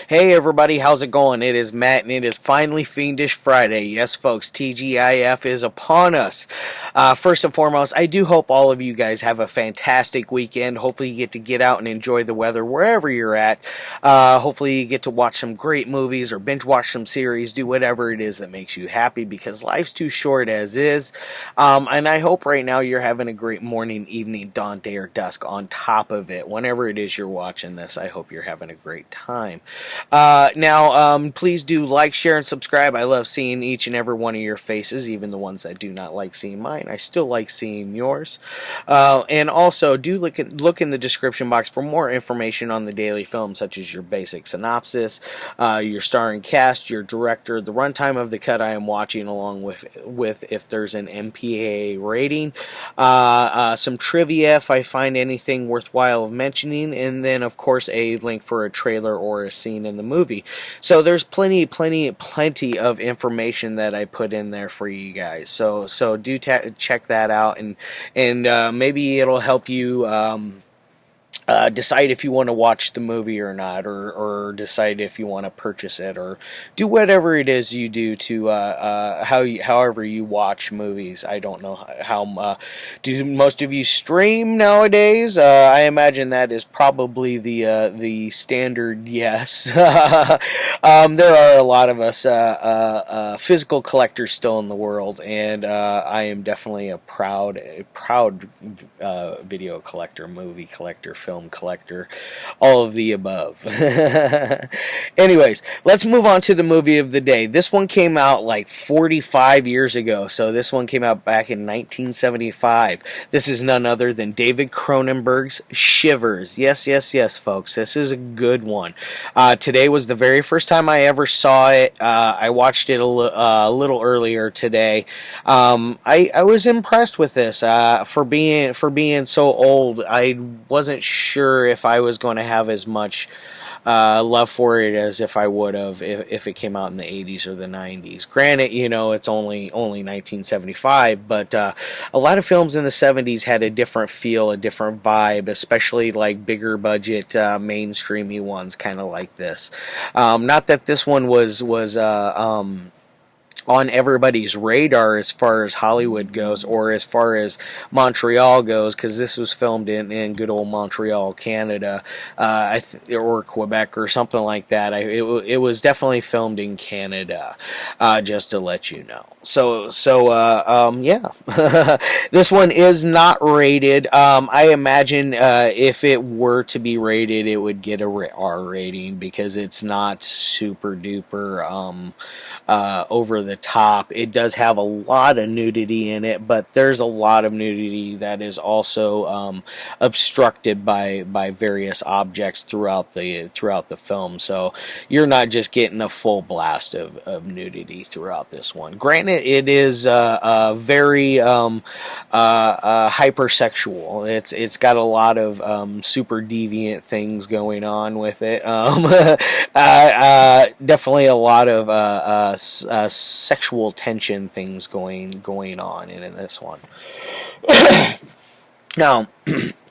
Hey everybody, how's it going? It is Matt and it is finally Fiendish Friday. Yes folks, TGIF is upon us. First and foremost, I do hope all of you guys have a fantastic weekend. Hopefully you get out and enjoy the weather wherever you're at. Hopefully you get to watch some great movies or binge watch some series, do whatever it is that makes you happy because life's too short as is. And I hope right now you're having a great morning, evening, dawn, day, or dusk on top of it. Whenever it is you're watching this, I hope you're having a great time. Now, please do like, share, and subscribe. I love seeing each and every one of your faces, even the ones that do not like seeing mine. I still like seeing yours. And also, do look in the description box for more information on the daily film, such as your basic synopsis, your starring cast, your director, the runtime of the cut I am watching, along with if there's an MPAA rating, some trivia if I find anything worthwhile of mentioning, and then, of course, a link for a trailer or a scene in the movie. So there's plenty of information that I put in there for you guys. So do check that out, and maybe it'll help you decide if you want to watch the movie or not, or decide if you want to purchase it, or do whatever it is you do to however you watch movies. I don't know how do most of you stream nowadays. I imagine that is probably the standard yes. There are a lot of us physical collectors still in the world, and I am definitely a proud video collector, movie collector, film collector, all of the above. Anyways, let's move on to the movie of the day. This one came out like 45 years ago, so this one came out back in 1975. This is none other than David Cronenberg's Shivers. Yes, folks, this is a good one. Today was the very first time I ever saw it. I watched it a little earlier today. I was impressed with this. For being so old, I wasn't sure if I was going to have as much love for it as if I would have if it came out in the 80s or the 90s. Granted, it's only 1975, but a lot of films in the 70s had a different feel, a different vibe, especially like bigger budget, mainstreamy ones, kind of like this. Not that this one was on everybody's radar as far as Hollywood goes, or as far as Montreal goes, because this was filmed in good old Montreal, Canada, or Quebec, or something like that. It was definitely filmed in Canada, just to let you know. Yeah. This one is not rated. I imagine if it were to be rated, it would get a R rating because it's not super duper over the top. It does have a lot of nudity in it, but there's a lot of nudity that is also obstructed by various objects throughout the film. So you're not just getting a full blast of nudity throughout this one. Granted, it is very hypersexual. It's got a lot of super deviant things going on with it. Definitely a lot of sexual tension things going on in this one. Now,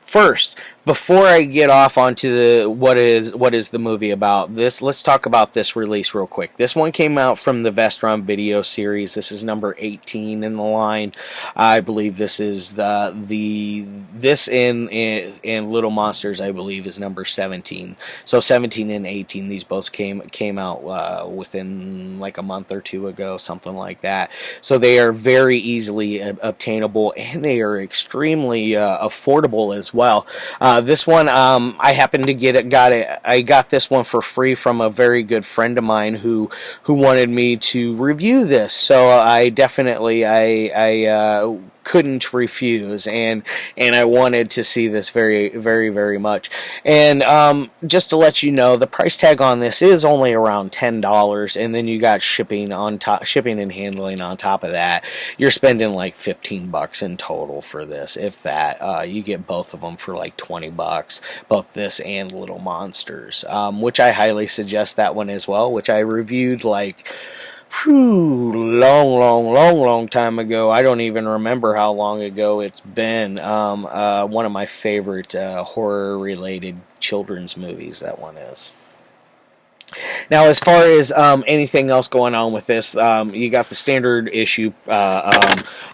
first, before I get off onto what is the movie about, let's talk about this release real quick. This one came out from the Vestron video series. This is number 18 in the line. I believe this is this in Little Monsters, I believe, is number 17. So 17 and 18, these both came out within like a month or two ago, something like that. So they are very easily obtainable, and they are extremely affordable as well. This one, I happened to I got this one for free from a very good friend of mine who wanted me to review this. So I definitely couldn't refuse, and I wanted to see this very, very, very much. And just to let you know, the price tag on this is only around $10, and then you got shipping and handling on top of that. You're spending like $15 in total for this, if that. You get both of them for like $20, both this and Little Monsters, which I highly suggest that one as well, which I reviewed like long time ago. I don't even remember how long ago it's been. One of my favorite horror related children's movies, that one is. Now, as far as anything else going on with this, you got the standard issue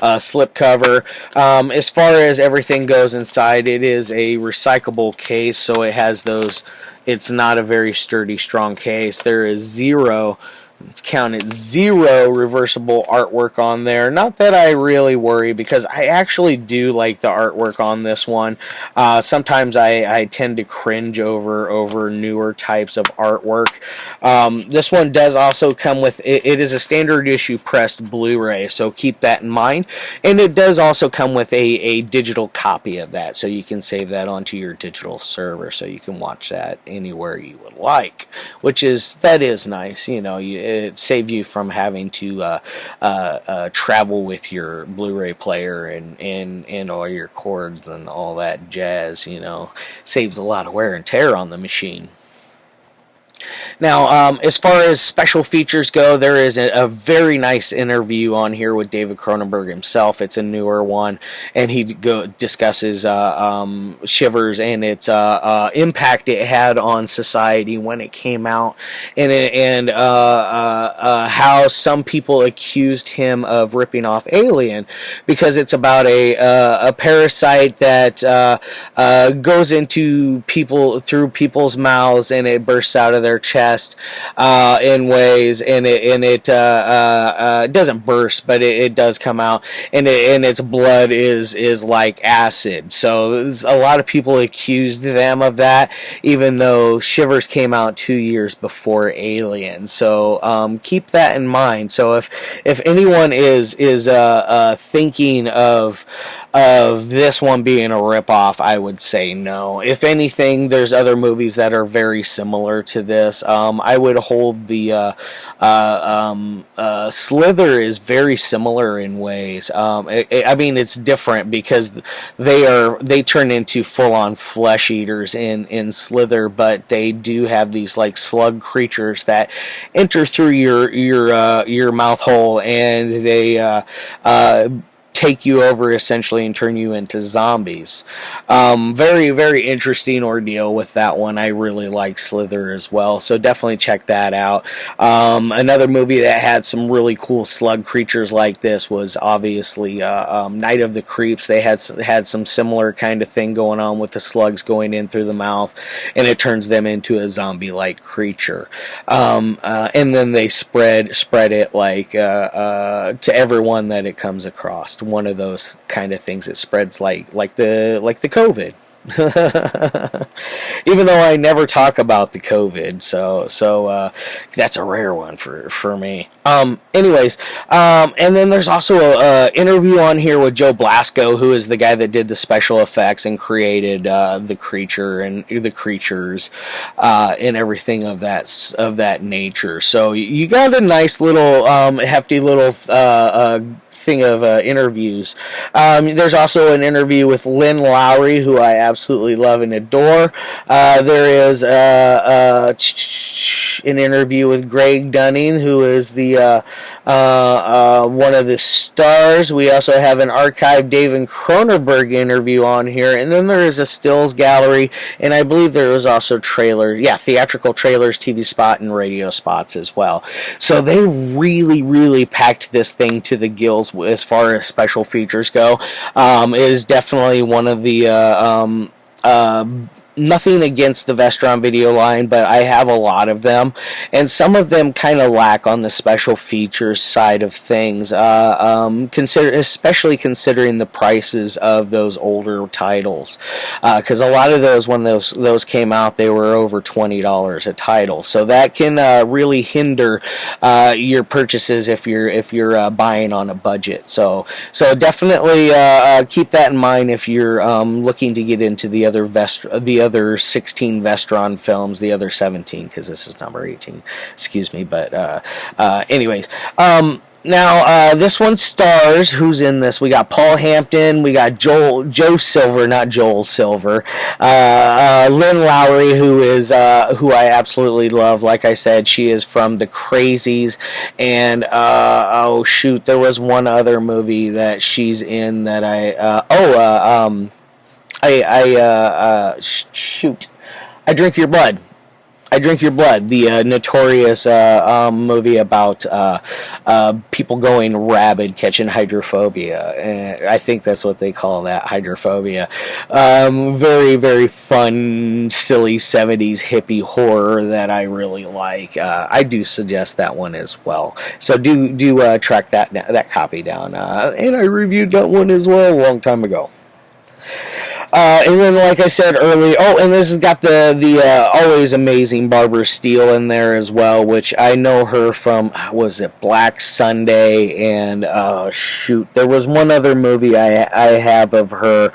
slipcover. As far as everything goes inside, it is a recyclable case, so it has those. It's not a very sturdy, strong case. There is zero. Let's count it, 0 reversible artwork on there. Not that I really worry, because I actually do like the artwork on this one. Sometimes I tend to cringe over newer types of artwork. This one does also come with, it is a standard issue pressed Blu-ray, so keep that in mind. And it does also come with a digital copy of that, so you can save that onto your digital server, so you can watch that anywhere you would like, that is nice. You know, it saves you from having to travel with your Blu-ray player and all your cords and all that jazz. You know, saves a lot of wear and tear on the machine. Now, as far as special features go, there is a very nice interview on here with David Cronenberg himself. It's a newer one, and he discusses Shivers and its impact it had on society when it came out, and how some people accused him of ripping off Alien, because it's about a parasite that goes into people through people's mouths, and it bursts out of their chest in ways, and it doesn't burst, but it does come out, and its blood is like acid. So a lot of people accused them of that, even though Shivers came out 2 years before Alien. So keep that in mind. So if anyone is thinking of this one being a ripoff, I would say no. If anything, there's other movies that are very similar to this. I would hold the Slither is very similar in ways. I mean, it's different because they turn into full-on flesh eaters in Slither, but they do have these like slug creatures that enter through your mouth hole, and they take you over essentially and turn you into zombies. Very, very interesting ordeal with that one. I really like Slither as well, so definitely check that out. Another movie that had some really cool slug creatures like this was obviously Night of the Creeps. They had some similar kind of thing going on with the slugs going in through the mouth, and it turns them into a zombie-like creature. And then they spread it like to everyone that it comes across. One of those kind of things that spreads like the COVID. Even though I never talk about the COVID, so that's a rare one for me. Anyways, and then there's also a interview on here with Joe Blasco, who is the guy that did the special effects and created the creature and the creatures and everything of that nature. So you got a nice little hefty little thing of interviews. There's also an interview with Lynn Lowry, who I absolutely love and adore. There is an interview with Greg Dunning, who is the one of the stars. We also have an archived David Cronenberg interview on here, and then there is a stills gallery, and I believe there was also theatrical trailers, TV spot, and radio spots as well. So they really, really packed this thing to the gills as far as special features go. It is definitely one of the nothing against the Vestron video line, but I have a lot of them, and some of them kind of lack on the special features side of things, especially considering the prices of those older titles, because a lot of those, when those came out, they were over $20 a title, so that can really hinder your purchases if you're buying on a budget. So definitely keep that in mind if you're looking to get into the other 16 Vestron films, the other 17, because this is number 18, excuse me, but anyways, now this one stars, who's in this? We got Paul Hampton, we got Joe Silver, not Joel Silver, Lynn Lowry, who I absolutely love. Like I said, she is from The Crazies, and oh shoot, there was one other movie that she's in that shoot, I Drink Your Blood. I Drink Your Blood, the notorious movie about people going rabid, catching hydrophobia. And I think that's what they call that, hydrophobia. Very, very fun, silly 70s hippie horror that I really like. I do suggest that one as well. So do track that copy down. And I reviewed that one as well a long time ago. And then, like I said earlier, and this has got the always amazing Barbara Steele in there as well, which I know her from, was it Black Sunday, and there was one other movie I have of her.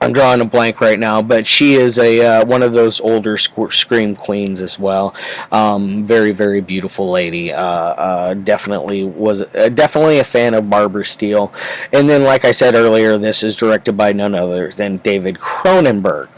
I'm drawing a blank right now, but she is one of those older scream queens as well. Very, very beautiful lady. Definitely a fan of Barbara Steele. And then, like I said earlier, this is directed by none other than David Cronenberg.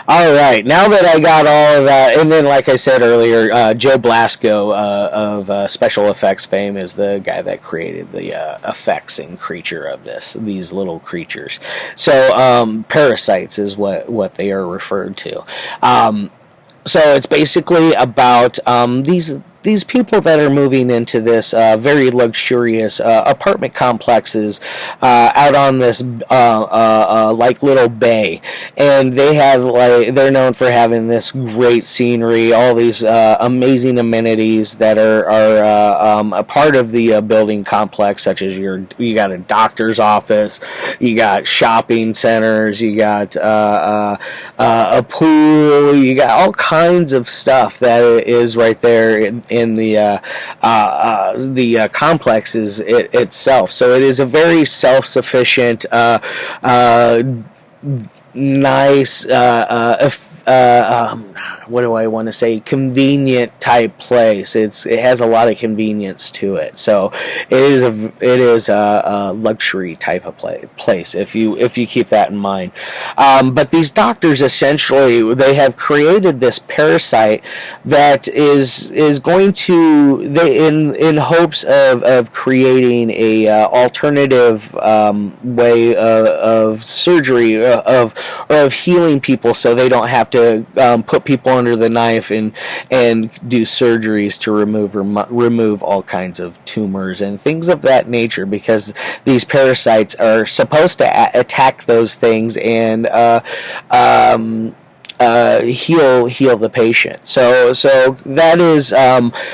All right, now that I got all of that, and then like I said earlier, Joe Blasco of special effects fame is the guy that created the effects and creature of these little creatures. So parasites is what they are referred to. So it's basically about these people that are moving into this very luxurious apartment complexes out on this like little bay, and they're known for having this great scenery, all these amazing amenities that are a part of the building complex, such as you got a doctor's office, you got shopping centers, you got a pool, you got all kinds of stuff that is right there in the complexes itself. So it is a very self-sufficient, nice, what do I want to say? Convenient type place. It has a lot of convenience to it. So it is a luxury type of place if you keep that in mind. But these doctors essentially they have created this parasite that is going to in hopes of creating a alternative way of surgery of healing people so they don't have to put people under the knife and do surgeries to remove all kinds of tumors and things of that nature, because these parasites are supposed to attack those things and heal the patient. So that is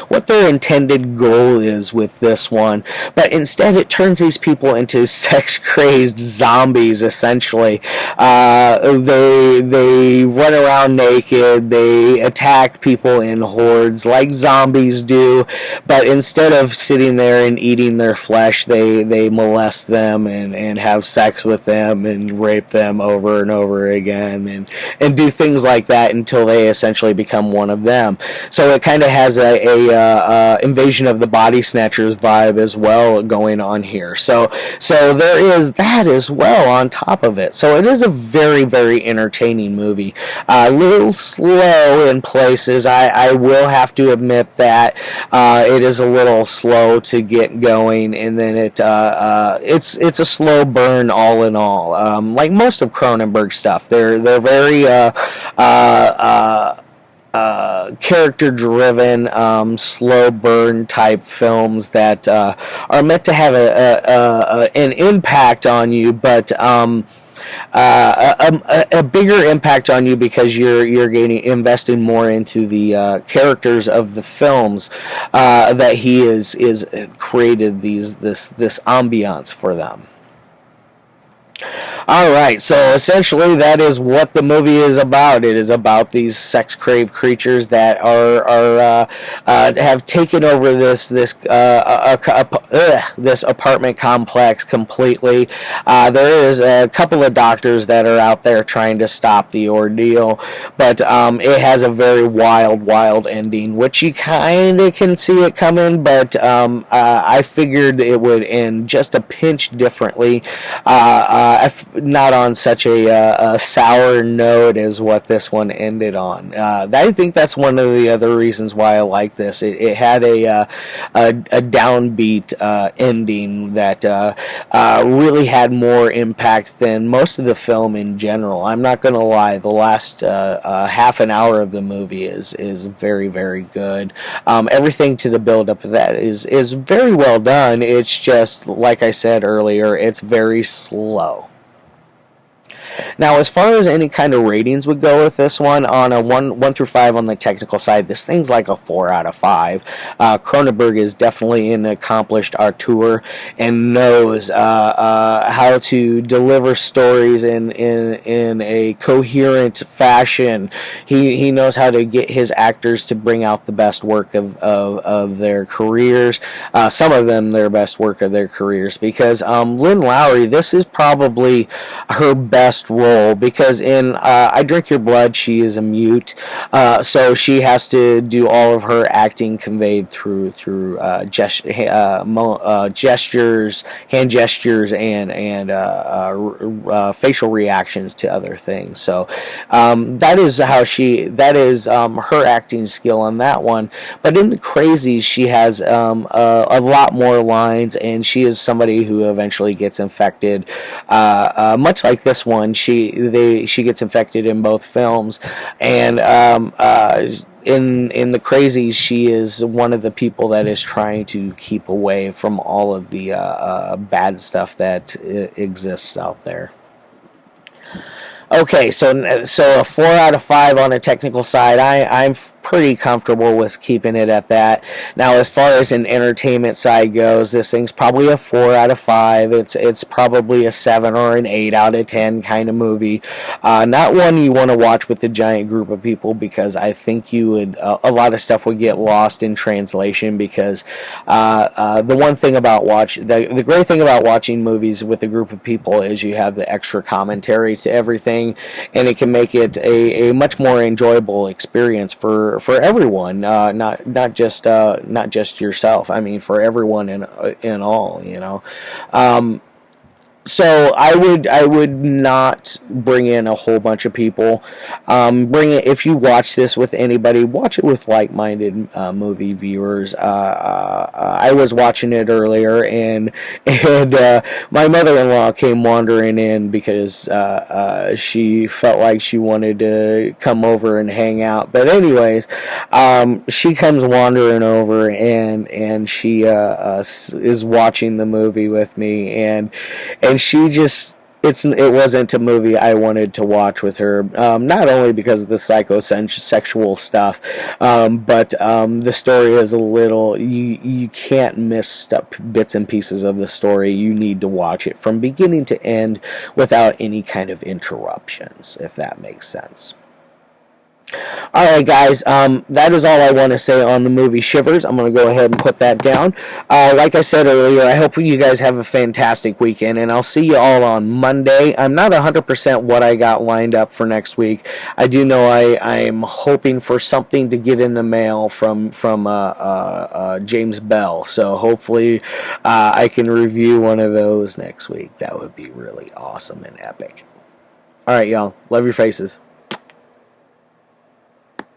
what their intended goal is with this one. But instead, it turns these people into sex-crazed zombies. Essentially, they run around naked. They attack people in hordes like zombies do. But instead of sitting there and eating their flesh, they molest them and have sex with them and rape them over and over again and do things like that until they essentially become one of them. So it kind of has a Invasion of the Body Snatchers vibe as well going on here. So there is that as well on top of it. So it is a very, very entertaining movie. A little slow in places. I will have to admit that it is a little slow to get going, and then it's a slow burn all in all. Like most of Cronenberg stuff, they're very character-driven, slow burn type films that are meant to have an impact on you, but a bigger impact on you because you're investing more into the characters of the films that he is created this ambiance for them. Alright, so essentially that is what the movie is about. It is about these sex-craved creatures that have taken over this apartment complex completely. There is a couple of doctors that are out there trying to stop the ordeal, but it has a very wild ending, which you kind of can see it coming, but I figured it would end just a pinch differently. not on such a sour note as what this one ended on. I think that's one of the other reasons why I like this. It had a downbeat ending that really had more impact than most of the film in general. I'm not going to lie, the last half an hour of the movie is very, very good. Everything to the build up of that is very well done. It's just, like I said earlier, it's very slow. Now, as far as any kind of ratings would go with this one, on a 1 through 5 on the technical side, this thing's like a 4 out of 5. Cronenberg is definitely an accomplished auteur and knows how to deliver stories in a coherent fashion. He knows how to get his actors to bring out the best work of their careers. Some of them their best work of their careers, because Lynn Lowry, this is probably her best role, because in I Drink Your Blood she is a mute, so she has to do all of her acting conveyed through gestures, hand gestures, and facial reactions to other things. So that is her acting skill on that one. But in The Crazies, she has a lot more lines, and she is somebody who eventually gets infected, much like this one. She gets infected in both films, and in The Crazies, she is one of the people that is trying to keep away from all of the bad stuff that exists out there. Okay, so a 4 out of 5 on a technical side. I'm pretty comfortable with keeping it at that. Now, as far as an entertainment side goes, this thing's probably a 4 out of 5. It's probably a 7 or an 8 out of 10 kind of movie. Not one you want to watch with a giant group of people, because I think you would a lot of stuff would get lost in translation, because the great thing about watching movies with a group of people is you have the extra commentary to everything, and it can make it a much more enjoyable experience for everyone, not just yourself. I mean, for everyone in all, you know. So I would not bring in a whole bunch of people. If you watch this with anybody, watch it with like-minded movie viewers. I was watching it earlier, and my mother-in-law came wandering in because she felt like she wanted to come over and hang out. But anyways, she comes wandering over, and she is watching the movie with me, and she just, it wasn't a movie I wanted to watch with her, not only because of the psychosexual stuff, but the story is a little, you can't miss bits and pieces of the story. You need to watch it from beginning to end without any kind of interruptions, if that makes sense. Alright guys, that is all I want to say on the movie Shivers. I'm going to go ahead and put that down. Like I said earlier, I hope you guys have a fantastic weekend, and I'll see you all on Monday. I'm not 100% what I got lined up for next week. I do know I'm hoping for something to get in the mail from James Bell, so hopefully I can review one of those next week. That would be really awesome and epic. Alright y'all, love your faces.